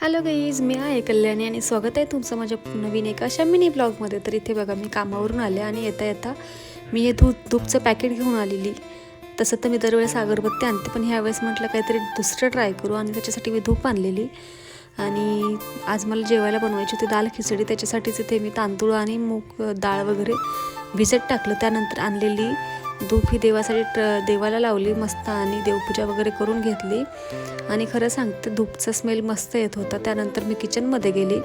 Hello guys, मी आहे कल्याणी आणि स्वागत आहे तुमचं माझ्या नवीन एका अशा मिनी ब्लॉगमध्ये. तर इथे बघा, मी कामावरून आले आणि येता येता मी हे धूपचं पॅकेट घेऊन आलेली. तसं तर मी दरवेळेस अगरबत्ती आणते, पण ह्यावेळेस म्हटलं काहीतरी दुसरं ट्राय करू आणि त्याच्यासाठी मी धूप आणलेली. आणि आज मला जेवायला बनवायची होती दाल खिचडी. त्याच्यासाठीच इथे मी तांदूळ आणि मूग डाळ वगैरे भिजत टाकलं. त्यानंतर आणलेली धूप ही देवाला लावली मस्त आणि देवपूजा वगैरे करून घेतली. आणि खरं सांगते, धूपचा स्मेल मस्त येत होता. त्यानंतर मी किचनमध्ये गेली,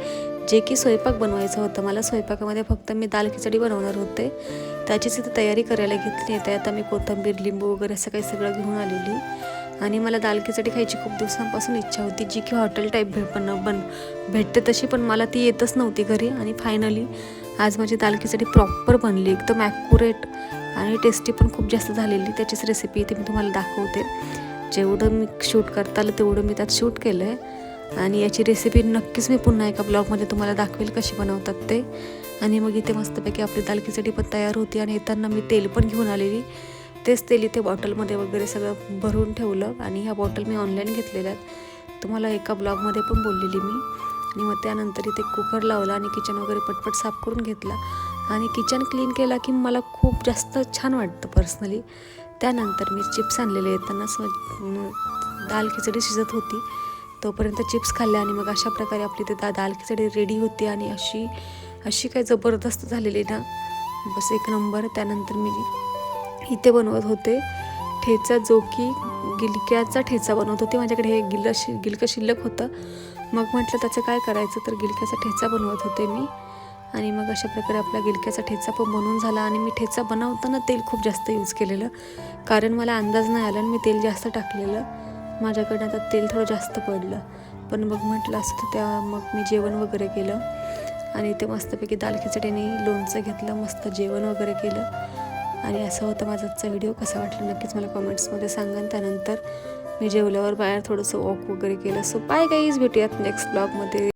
जे की स्वयंपाक बनवायचं होतं मला. स्वयंपाकामध्ये फक्त मी दाल खिचडी बनवणार होते, त्याचीच इथे तयारी करायला घेतली. आता मी कोथिंबीर, लिंबू वगैरे असं काही सगळं घेऊन आलेली. आणि मला दाल खिचडी खायची खूप दिवसांपासून इच्छा होती, जी की हॉटेल टाईप भेटते तशी, पण मला ती येतच नव्हती घरी. आणि फायनली आज माझी दाल खिचडी प्रॉपर बनली, एकदम ॲक्युरेट आणि टेस्टी पण खूप जास्त झालेली. त्याचीच रेसिपी इथे मी तुम्हाला दाखवते. जेवढं मी शूट करता आलं तेवढं मी त्यात शूट केलं आहे. आणि याची रेसिपी नक्कीच मी पुन्हा एका ब्लॉगमध्ये तुम्हाला दाखवेल कशी बनवतात ते. आणि मग इथे मस्तपैकी आपली दाल खिचडी पण तयार होती. आणि येताना मी तेल पण घेऊन आलेली. तेच तेल इथे बॉटलमध्ये वगैरे सगळं भरून ठेवलं. आणि ह्या बॉटल मी ऑनलाईन घेतलेल्या आहेत, तुम्हाला एका ब्लॉगमध्ये पण बोललेली मी. आणि मग त्यानंतर इथे कुकर लावला आणि किचन वगैरे पटपट साफ करून घेतला. आणि किचन क्लीन केला की मला खूप जास्त छान वाटतं पर्सनली. त्यानंतर मी चिप्स आणलेले येताना दाल खिचडी शिजत होती तोपर्यंत चिप्स खाल्ले. आणि मग अशा प्रकारे आपली ते दाल खिचडी रेडी होती. आणि अशी काय जबरदस्त झालेली ना, बस एक नंबर. त्यानंतर मी इथे बनवत होते ठेचा, जो की गिलक्याचा ठेचा बनवत होते. माझ्याकडे हे गिलकं शिल्लक होतं, मग म्हटलं त्याचं काय करायचं, तर गिलक्याचा ठेचा बनवत होते मी. आणि मग अशा प्रकारे आपला गिलक्याचा ठेचा पण बनवून झाला. आणि मी ठेचा बनवताना तेल खूप जास्त यूज केलेलं, कारण मला अंदाज नाही आला आणि मी तेल जास्त टाकलेलं. माझ्याकडनं आता तेल थोडं जास्त पडलं, पण मग म्हटलं असतं त्या. मग मी जेवण वगैरे केलं आणि ते मस्तपैकी दाल खिचडीने लोणचं घेतलं, मस्त जेवण वगैरे केलं. आणि असं होतं माझा आजचा व्हिडिओ. कसा वाटला नक्कीच मला कमेंट्समध्ये सांगा. त्यानंतर मी जेवल्यावर बाहेर थोडंसं वॉक वगैरे केलं. सो बाय गाईज, भेटूयात नेक्स्ट ब्लॉगमध्ये.